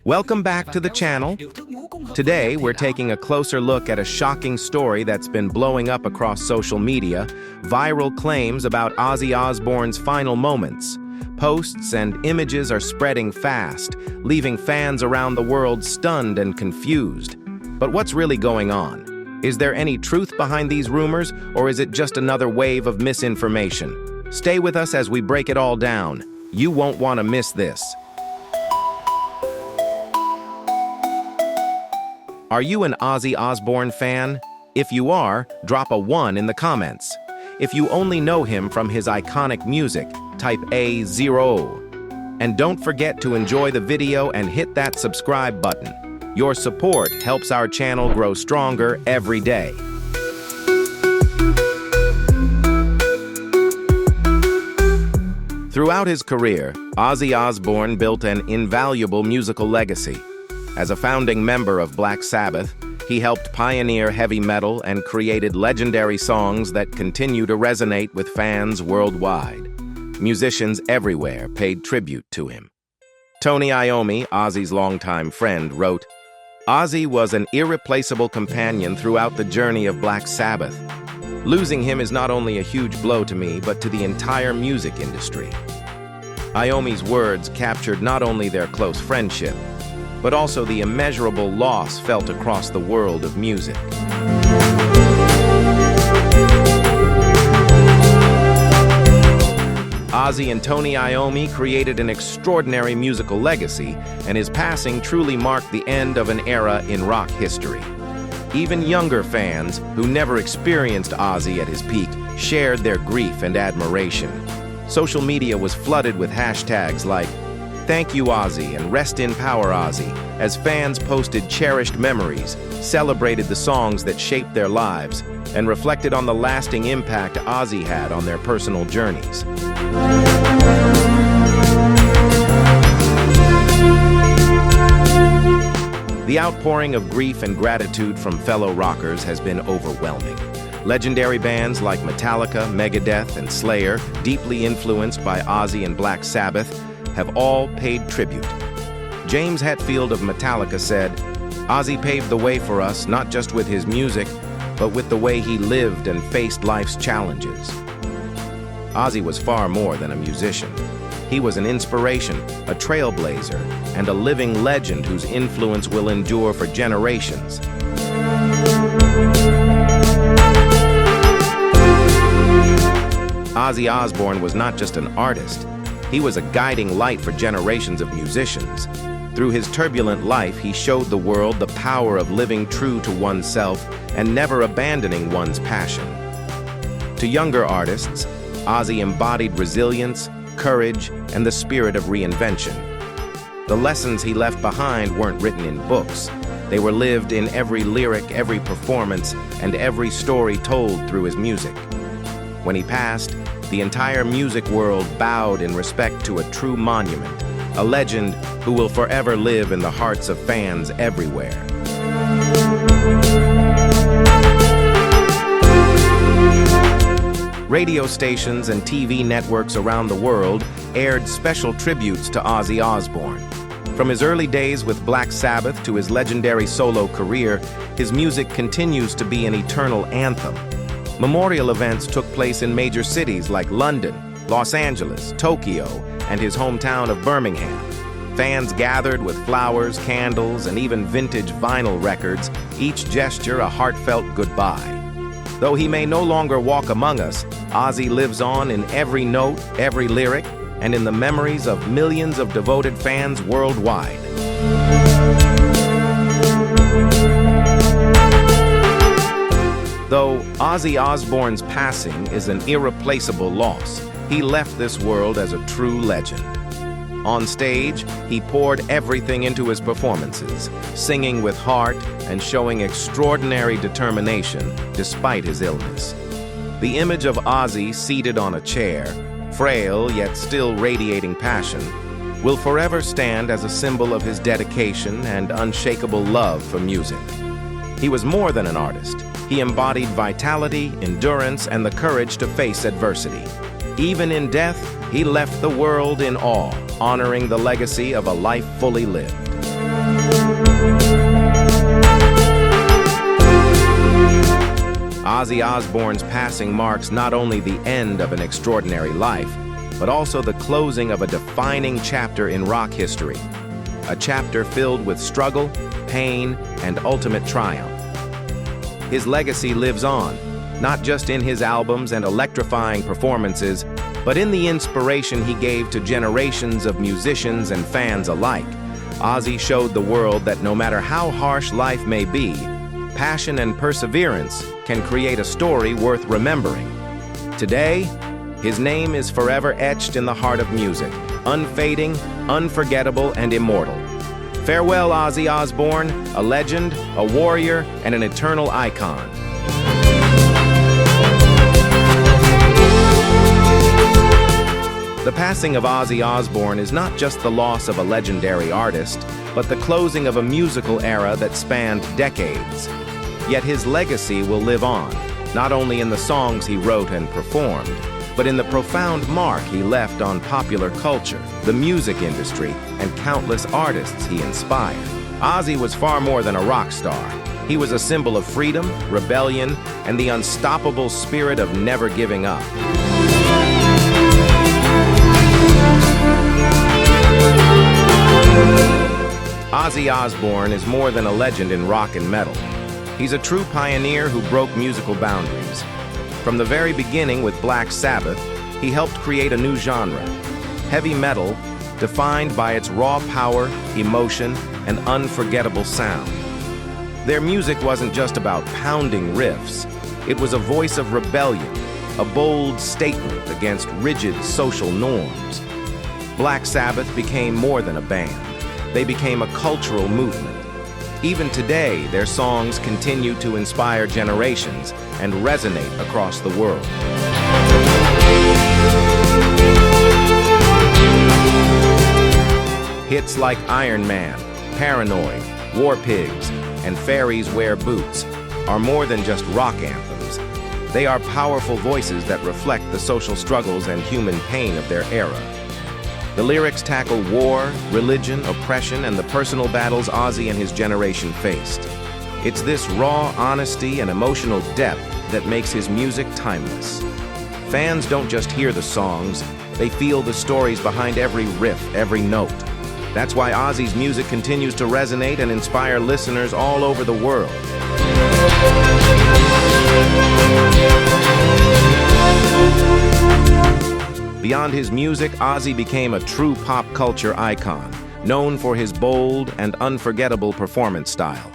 Welcome back to the channel. Today, we're taking a closer look at a shocking story that's been blowing up across social media, viral claims about Ozzy Osbourne's final moments. Posts and images are spreading fast, leaving fans around the world stunned and confused. But what's really going on? Is there any truth behind these rumors, or is it just another wave of misinformation? Stay with us as we break it all down. You won't want to miss this. Are you an Ozzy Osbourne fan? If you are, drop a 1 in the comments. If you only know him from his iconic music, type A0. And don't forget to enjoy the video and hit that subscribe button. Your support helps our channel grow stronger every day. Throughout his career, Ozzy Osbourne built an invaluable musical legacy. As a founding member of Black Sabbath, he helped pioneer heavy metal and created legendary songs that continue to resonate with fans worldwide. Musicians everywhere paid tribute to him. Tony Iommi, Ozzy's longtime friend, wrote, "Ozzy was an irreplaceable companion throughout the journey of Black Sabbath. Losing him is not only a huge blow to me, but to the entire music industry." Iommi's words captured not only their close friendship, but also the immeasurable loss felt across the world of music. Ozzy and Tony Iommi created an extraordinary musical legacy, and his passing truly marked the end of an era in rock history. Even younger fans, who never experienced Ozzy at his peak, shared their grief and admiration. Social media was flooded with hashtags like "Thank you, Ozzy," and "Rest in Power, Ozzy," as fans posted cherished memories, celebrated the songs that shaped their lives, and reflected on the lasting impact Ozzy had on their personal journeys. The outpouring of grief and gratitude from fellow rockers has been overwhelming. Legendary bands like Metallica, Megadeth, and Slayer, deeply influenced by Ozzy and Black Sabbath, have all paid tribute. James Hetfield of Metallica said, "Ozzy paved the way for us, not just with his music, but with the way he lived and faced life's challenges." Ozzy was far more than a musician. He was an inspiration, a trailblazer, and a living legend whose influence will endure for generations. Ozzy Osbourne was not just an artist. He was a guiding light for generations of musicians. Through his turbulent life, he showed the world the power of living true to oneself and never abandoning one's passion. To younger artists, Ozzy embodied resilience, courage, and the spirit of reinvention. The lessons he left behind weren't written in books. They were lived in every lyric, every performance, and every story told through his music. When he passed, the entire music world bowed in respect to a true monument, a legend who will forever live in the hearts of fans everywhere. Radio stations and TV networks around the world aired special tributes to Ozzy Osbourne. From his early days with Black Sabbath to his legendary solo career, his music continues to be an eternal anthem. Memorial events took place in major cities like London, Los Angeles, Tokyo, and his hometown of Birmingham. Fans gathered with flowers, candles, and even vintage vinyl records, each gesture a heartfelt goodbye. Though he may no longer walk among us, Ozzy lives on in every note, every lyric, and in the memories of millions of devoted fans worldwide. Though Ozzy Osbourne's passing is an irreplaceable loss, he left this world as a true legend. On stage, he poured everything into his performances, singing with heart and showing extraordinary determination despite his illness. The image of Ozzy seated on a chair, frail yet still radiating passion, will forever stand as a symbol of his dedication and unshakable love for music. He was more than an artist. He embodied vitality, endurance, and the courage to face adversity. Even in death, he left the world in awe, honoring the legacy of a life fully lived. Ozzy Osbourne's passing marks not only the end of an extraordinary life, but also the closing of a defining chapter in rock history. A chapter filled with struggle, pain, and ultimate triumph. His legacy lives on, not just in his albums and electrifying performances, but in the inspiration he gave to generations of musicians and fans alike. Ozzy showed the world that no matter how harsh life may be, passion and perseverance can create a story worth remembering. Today, his name is forever etched in the heart of music, unfading, unforgettable, and immortal. Farewell, Ozzy Osbourne, a legend, a warrior, and an eternal icon. The passing of Ozzy Osbourne is not just the loss of a legendary artist, but the closing of a musical era that spanned decades. Yet his legacy will live on, not only in the songs he wrote and performed, but in the profound mark he left on popular culture, the music industry, and countless artists he inspired. Ozzy was far more than a rock star. He was a symbol of freedom, rebellion, and the unstoppable spirit of never giving up. Ozzy Osbourne is more than a legend in rock and metal. He's a true pioneer who broke musical boundaries. From the very beginning with Black Sabbath, he helped create a new genre, heavy metal, defined by its raw power, emotion, and unforgettable sound. Their music wasn't just about pounding riffs. It was a voice of rebellion, a bold statement against rigid social norms. Black Sabbath became more than a band. They became a cultural movement. Even today, their songs continue to inspire generations and resonate across the world. Hits like Iron Man, Paranoid, War Pigs, and Fairies Wear Boots are more than just rock anthems. They are powerful voices that reflect the social struggles and human pain of their era. The lyrics tackle war, religion, oppression, and the personal battles Ozzy and his generation faced. It's this raw honesty and emotional depth that makes his music timeless. Fans don't just hear the songs, they feel the stories behind every riff, every note. That's why Ozzy's music continues to resonate and inspire listeners all over the world. Beyond his music, Ozzy became a true pop culture icon, known for his bold and unforgettable performance style.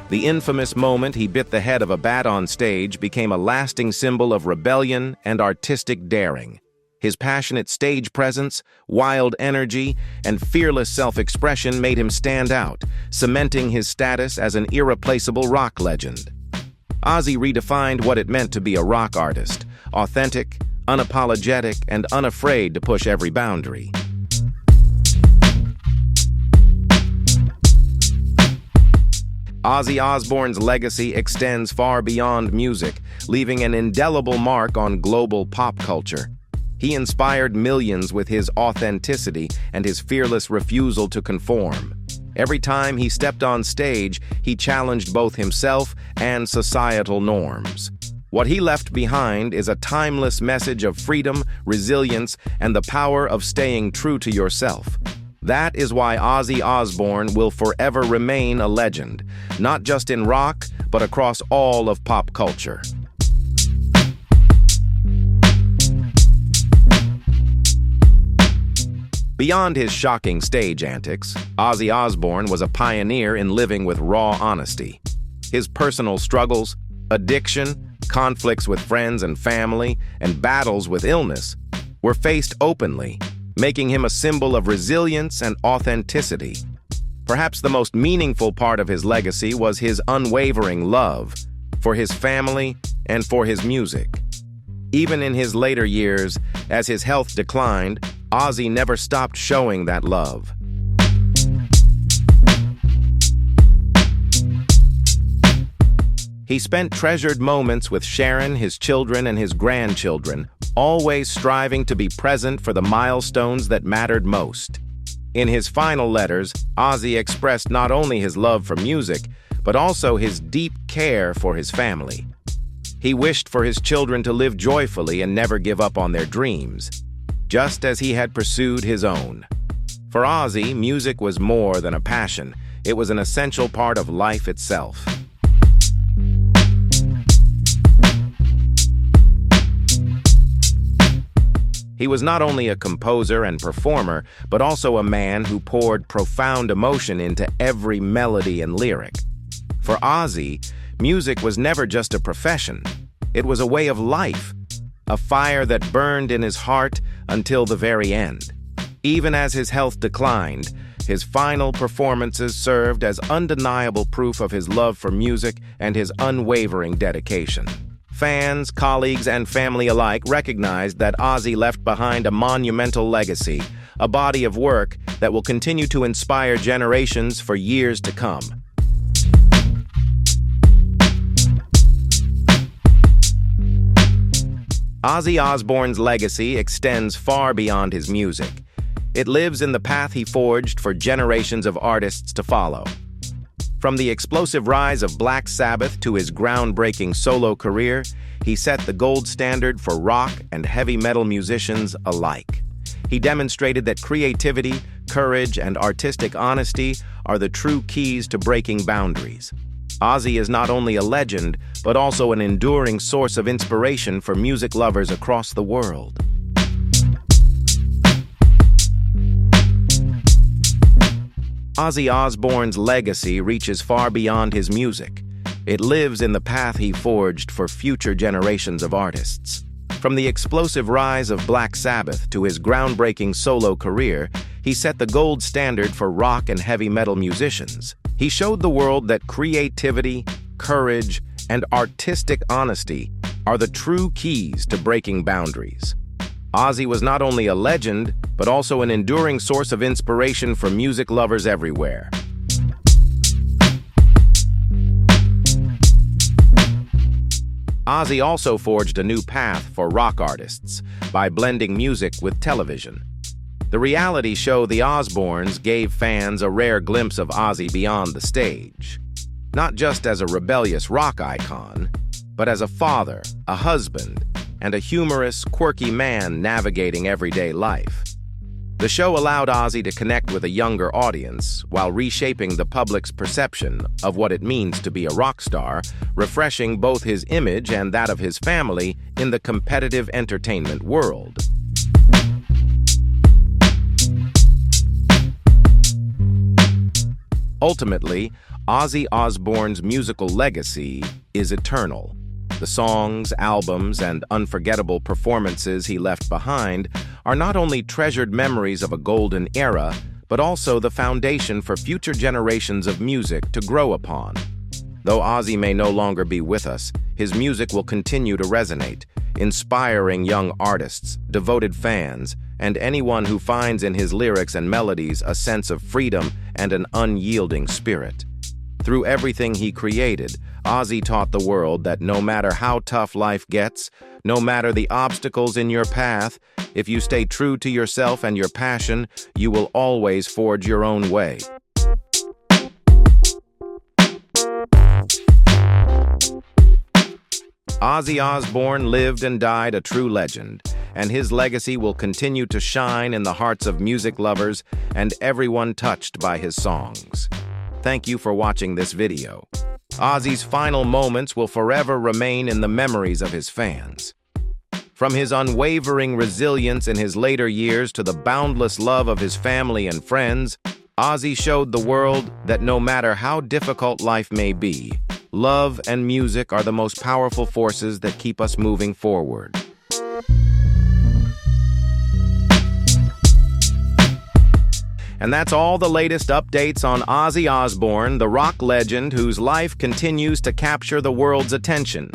The infamous moment he bit the head of a bat on stage became a lasting symbol of rebellion and artistic daring. His passionate stage presence, wild energy, and fearless self-expression made him stand out, cementing his status as an irreplaceable rock legend. Ozzy redefined what it meant to be a rock artist, authentic, unapologetic, and unafraid to push every boundary. Ozzy Osbourne's legacy extends far beyond music, leaving an indelible mark on global pop culture. He inspired millions with his authenticity and his fearless refusal to conform. Every time he stepped on stage, he challenged both himself and societal norms. What he left behind is a timeless message of freedom, resilience, and the power of staying true to yourself. That is why Ozzy Osbourne will forever remain a legend, not just in rock, but across all of pop culture. Beyond his shocking stage antics, Ozzy Osbourne was a pioneer in living with raw honesty. His personal struggles, addiction, conflicts with friends and family, and battles with illness were faced openly, making him a symbol of resilience and authenticity. Perhaps the most meaningful part of his legacy was his unwavering love for his family and for his music. Even in his later years, as his health declined, Ozzy never stopped showing that love. He spent treasured moments with Sharon, his children, and his grandchildren, always striving to be present for the milestones that mattered most. In his final letters, Ozzy expressed not only his love for music, but also his deep care for his family. He wished for his children to live joyfully and never give up on their dreams, just as he had pursued his own. For Ozzy, music was more than a passion. It was an essential part of life itself. He was not only a composer and performer, but also a man who poured profound emotion into every melody and lyric. For Ozzy, music was never just a profession. It was a way of life, a fire that burned in his heart until the very end. Even as his health declined, his final performances served as undeniable proof of his love for music and his unwavering dedication. Fans, colleagues, and family alike recognized that Ozzy left behind a monumental legacy, a body of work that will continue to inspire generations for years to come. Ozzy Osbourne's legacy extends far beyond his music. It lives in the path he forged for generations of artists to follow. From the explosive rise of Black Sabbath to his groundbreaking solo career, he set the gold standard for rock and heavy metal musicians alike. He demonstrated that creativity, courage, and artistic honesty are the true keys to breaking boundaries. Ozzy is not only a legend, but also an enduring source of inspiration for music lovers across the world. Ozzy Osbourne's legacy reaches far beyond his music. It lives in the path he forged for future generations of artists. From the explosive rise of Black Sabbath to his groundbreaking solo career, he set the gold standard for rock and heavy metal musicians. He showed the world that creativity, courage, and artistic honesty are the true keys to breaking boundaries. Ozzy was not only a legend, but also an enduring source of inspiration for music lovers everywhere. Ozzy also forged a new path for rock artists by blending music with television. The reality show The Osbournes gave fans a rare glimpse of Ozzy beyond the stage, not just as a rebellious rock icon, but as a father, a husband, and a humorous, quirky man navigating everyday life. The show allowed Ozzy to connect with a younger audience while reshaping the public's perception of what it means to be a rock star, refreshing both his image and that of his family in the competitive entertainment world. Ultimately, Ozzy Osbourne's musical legacy is eternal. The songs, albums, and unforgettable performances he left behind are not only treasured memories of a golden era, but also the foundation for future generations of music to grow upon. Though Ozzy may no longer be with us, his music will continue to resonate, inspiring young artists, devoted fans, and anyone who finds in his lyrics and melodies a sense of freedom and an unyielding spirit. Through everything he created, Ozzy taught the world that no matter how tough life gets, no matter the obstacles in your path, if you stay true to yourself and your passion, you will always forge your own way. Ozzy Osbourne lived and died a true legend, and his legacy will continue to shine in the hearts of music lovers and everyone touched by his songs. Thank you for watching this video. Ozzy's final moments will forever remain in the memories of his fans. From his unwavering resilience in his later years to the boundless love of his family and friends, Ozzy showed the world that no matter how difficult life may be, love and music are the most powerful forces that keep us moving forward. And that's all the latest updates on Ozzy Osbourne, the rock legend whose life continues to capture the world's attention.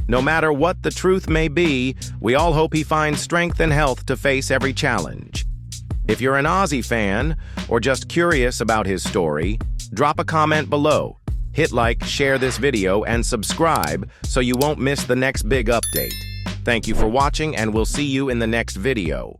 No matter what the truth may be, we all hope he finds strength and health to face every challenge. If you're an Ozzy fan, or just curious about his story, drop a comment below. Hit like, share this video, and subscribe so you won't miss the next big update. Thank you for watching, and we'll see you in the next video.